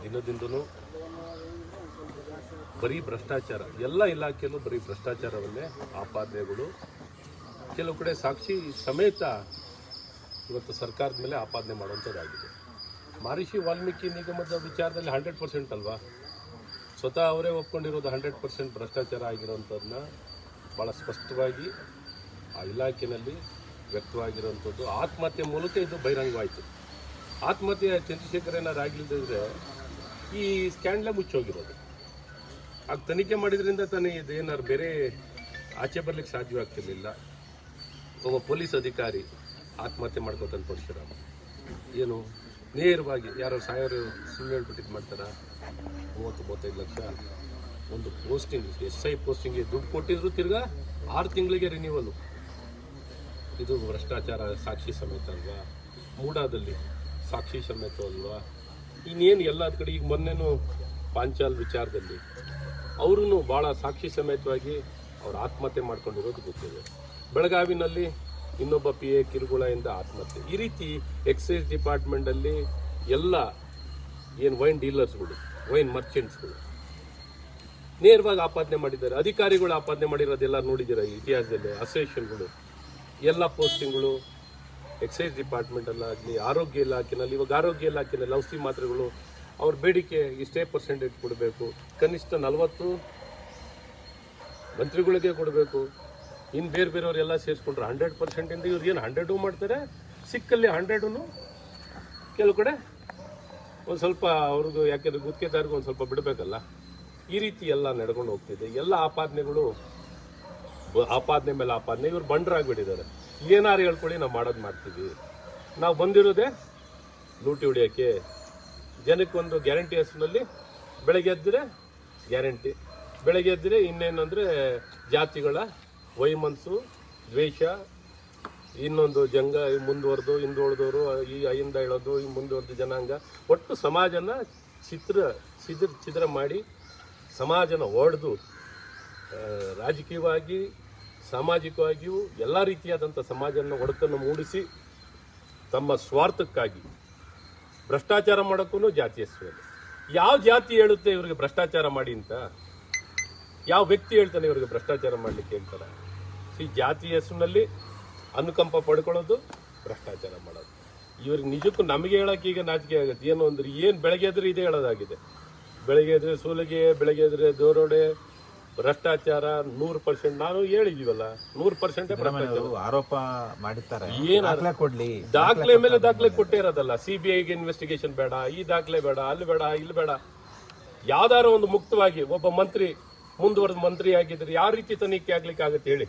ದಿನದಿಂದಲೂ ಬರೀ ಭ್ರಷ್ಟಾಚಾರ, ಎಲ್ಲ ಇಲಾಖೆಯಲ್ಲೂ ಬರೀ ಭ್ರಷ್ಟಾಚಾರವನ್ನೇ ಆಪಾದನೆಗಳು. ಕೆಲವು ಕಡೆ ಸಾಕ್ಷಿ ಸಮೇತ ಇವತ್ತು ಸರ್ಕಾರದ ಮೇಲೆ ಆಪಾದನೆ ಮಾಡುವಂಥದ್ದಾಗಿದೆ. ಮಹರ್ಷಿ ವಾಲ್ಮೀಕಿ ನಿಗಮದ ವಿಚಾರದಲ್ಲಿ 100% ಅಲ್ವಾ, ಸ್ವತಃ ಅವರೇ ಒಪ್ಕೊಂಡಿರೋದು 100% ಭ್ರಷ್ಟಾಚಾರ ಆಗಿರೋವಂಥದ್ದನ್ನ ಭಾಳ ಸ್ಪಷ್ಟವಾಗಿ ಆ ಇಲಾಖೆಯಲ್ಲಿ ವ್ಯಕ್ತವಾಗಿರುವಂಥದ್ದು. ಆತ್ಮಹತ್ಯೆ ಮೂಲಕ ಇದು ಬಹಿರಂಗವಾಯಿತು. ಆತ್ಮಹತ್ಯೆ ಚಂದ್ರಶೇಖರ್ ಏನಾರು ಆಗಲಿದ್ದರೆ ಈ ಸ್ಕ್ಯಾಂಡ್ಲೇ ಮುಚ್ಚೋಗಿರೋದು. ಆಗ ತನಿಖೆ ಮಾಡಿದ್ರಿಂದ ತಾನೇ ಇದೇನಾದ್ರು ಬೇರೆ ಆಚೆ ಬರ್ಲಿಕ್ಕೆ ಸಾಧ್ಯವಾಗ್ತಿರ್ಲಿಲ್ಲ. ಒಬ್ಬ ಪೊಲೀಸ್ ಅಧಿಕಾರಿ ಆತ್ಮಹತ್ಯೆ ಮಾಡ್ಕೋತಾನೆ ಪರಶುರಾಮ, ಏನು ನೇರವಾಗಿ ಯಾರೋ ಸಾಯೋರು ಸುಳ್ಳು ಹೇಳ್ಬಿಟ್ಟಿದ್ದು ಮಾಡ್ತಾರ. 30-35 ಲಕ್ಷ ಒಂದು ಪೋಸ್ಟಿಂಗ್, SI ಪೋಸ್ಟಿಂಗ್ಗೆ ದುಡ್ಡು ಕೊಟ್ಟಿದ್ರು, ತಿರ್ಗಾ 6 ತಿಂಗಳಿಗೆ ರಿನ್ಯೂವಲು. ಇದು ಭ್ರಷ್ಟಾಚಾರ ಸಾಕ್ಷಿ ಸಮೇತ ಅಲ್ವಾ? ಮೂಡಾದಲ್ಲಿ ಸಾಕ್ಷಿ ಸಮೇತ ಅಲ್ವಾ? ಇನ್ನೇನು ಎಲ್ಲ ಕಡೆ ಈಗ ಮೊನ್ನೆನೂ ಪಾಂಚಾಲ್ ವಿಚಾರದಲ್ಲಿ ಅವರು ಭಾಳ ಸಾಕ್ಷಿ ಸಮೇತವಾಗಿ ಅವ್ರು ಆತ್ಮಹತ್ಯೆ ಮಾಡ್ಕೊಂಡಿರೋದು ಗೊತ್ತಿದೆ. ಬೆಳಗಾವಿನಲ್ಲಿ ಇನ್ನೊಬ್ಬ PA ಕಿರುಗುಳದಿಂದ ಆತ್ಮಹತ್ಯೆ. ಈ ರೀತಿ ಎಕ್ಸೈಸ್ ಡಿಪಾರ್ಟ್ಮೆಂಟಲ್ಲಿ ಎಲ್ಲ ಏನು ವೈನ್ ಡೀಲರ್ಸ್ಗಳು, ವೈನ್ ಮರ್ಚೆಂಟ್ಸ್ಗಳು ನೇರವಾಗಿ ಆಪಾದನೆ ಮಾಡಿದ್ದಾರೆ. ಅಧಿಕಾರಿಗಳು ಆಪಾದನೆ ಮಾಡಿರೋದೆಲ್ಲ ನೋಡಿದ್ದೀರ ಇತಿಹಾಸದಲ್ಲಿ. ಅಸೋಸಿಯೇಷನ್ಗಳು ಎಲ್ಲ ಪೋಸ್ಟಿಂಗ್ಗಳು ಎಕ್ಸೈಸ್ ಡಿಪಾರ್ಟ್ಮೆಂಟಲ್ಲಾಗಲಿ, ಆರೋಗ್ಯ ಇಲಾಖೆಯಲ್ಲಿ, ಇವಾಗ ಆರೋಗ್ಯ ಇಲಾಖೆಯಲ್ಲಿ ಔಷಧಿ ಮಾತ್ರೆಗಳು ಅವ್ರ ಬೇಡಿಕೆ ಇಷ್ಟೇ % ಕೊಡಬೇಕು, ಕನಿಷ್ಠ 40 ಮಂತ್ರಿಗಳಿಗೆ ಕೊಡಬೇಕು. ಇನ್ನು ಬೇರೆಯವರೆಲ್ಲ ಸೇರಿಸ್ಕೊಂಡ್ರೆ 100% ಇವ್ರು ಏನು 100 ಮಾಡ್ತಾರೆ, ಸಿಕ್ಕಲ್ಲಿ 100 ಕೆಲವು ಕಡೆ ಒಂದು ಸ್ವಲ್ಪ ಅವ್ರಿಗೂ, ಯಾಕೆಂದ್ರೆ ಗುತ್ತಿಗೆದಾರ್ಗೂ ಒಂದು ಸ್ವಲ್ಪ ಬಿಡಬೇಕಲ್ಲ. ಈ ರೀತಿ ಎಲ್ಲ ನಡ್ಕೊಂಡು ಹೋಗ್ತಿದೆ. ಎಲ್ಲ ಆಪಾದನೆಗಳು ಆಪಾದನೆ ಮೇಲೆ ಆಪಾದನೆ. ಇವ್ರು ಬಂಡರಾಗ್ಬಿಟ್ಟಿದ್ದಾರೆ. ಏನಾರು ಹೇಳ್ಕೊಳ್ಳಿ, ನಾವು ಮಾಡೋದು ಮಾಡ್ತೀವಿ. ನಾವು ಬಂದಿರೋದೇ ಲೂಟಿ ಹೊಡಿಯೋಕ್ಕೆ. ಜನಕ್ಕೆ ಒಂದು ಗ್ಯಾರಂಟಿ ಹೆಸರಿನಲ್ಲಿ ಬೆಳಗ್ಗೆ ಎದ್ದರೆ ಗ್ಯಾರಂಟಿ, ಬೆಳಗ್ಗೆ ಎದ್ದರೆ ಇನ್ನೇನಂದರೆ ಜಾತಿಗಳ ವೈಮನಸ್ಸು, ದ್ವೇಷ, ಇನ್ನೊಂದು ಜಂಗ ಮುಂದುವರೆದು ಹಿಂದುಳಿದವರು, ಈ ಅಯಿಂದ ಹೇಳೋದು, ಈ ಮುಂದುವರೆದ ಜನಾಂಗ, ಒಟ್ಟು ಸಮಾಜನ ಛಿದ್ರ ಮಾಡಿ ಸಮಾಜನ ಒಡೆದು ರಾಜಕೀಯವಾಗಿ ಸಾಮಾಜಿಕವಾಗಿಯೂ ಎಲ್ಲ ರೀತಿಯಾದಂಥ ಸಮಾಜನ ಒಡಕನ್ನು ಮೂಡಿಸಿ ತಮ್ಮ ಸ್ವಾರ್ಥಕ್ಕಾಗಿ ಭ್ರಷ್ಟಾಚಾರ ಮಾಡೋಕ್ಕೂ ಜಾತಿ ಹೆಸರಲ್ಲಿ. ಯಾವ ಜಾತಿ ಹೇಳುತ್ತೆ ಇವ್ರಿಗೆ ಭ್ರಷ್ಟಾಚಾರ ಮಾಡಿ ಅಂತ? ಯಾವ ವ್ಯಕ್ತಿ ಹೇಳ್ತಾನೆ ಇವ್ರಿಗೆ ಭ್ರಷ್ಟಾಚಾರ ಮಾಡಲಿಕ್ಕೆ ಹೇಳ್ತಾರೆ? ಈ ಜಾತಿ ಹೆಸರಿನಲ್ಲಿ ಅನುಕಂಪ ಪಡ್ಕೊಳ್ಳೋದು, ಭ್ರಷ್ಟಾಚಾರ ಮಾಡೋದು. ಇವ್ರಿಗೆ ನಿಜಕ್ಕೂ ನಮಗೆ ಹೇಳೋಕೆ ಈಗ ನಾಚಿಕೆ ಆಗುತ್ತೆ. ಏನು ಅಂದ್ರೆ ಏನು ಬೆಳಗ್ಗೆ ಎದ್ರೆ ಇದೇ ಹೇಳೋದಾಗಿದೆ. ಬೆಳಗ್ಗೆ ಎದ್ರೆ ಸೂಲಿಗೆ, ಬೆಳಗ್ಗೆ ಎದ್ರೆ ದೋರೋಡೆ, ಭ್ರಷ್ಟಾಚಾರ 100%. ನಾನು ಹೇಳಿದೀವಲ್ಲ, 100% ಆರೋಪ ಮಾಡಿರ್ತಾರೆ. ಏನು ಕೊಡ್ಲಿ, ದಾಖಲೆ ಮೇಲೆ ದಾಖಲೆ ಕೊಟ್ಟೇ ಇರೋದಲ್ಲ. CBIಗೆ ಇನ್ವೆಸ್ಟಿಗೇಷನ್ ಬೇಡ, ಈ ದಾಖಲೆ ಬೇಡ, ಅಲ್ಲಿ ಬೇಡ, ಇಲ್ಲಿ ಬೇಡ. ಯಾವ್ದಾರು ಒಂದು ಮುಕ್ತವಾಗಿ ಒಬ್ಬ ಮಂತ್ರಿ ಮುಂದುವರೆದ ಮಂತ್ರಿ ಆಗಿದ್ರೆ ಯಾವ ರೀತಿ ತನಿಖೆ ಆಗ್ಲಿಕ್ಕೆ ಆಗುತ್ತೆ ಹೇಳಿ?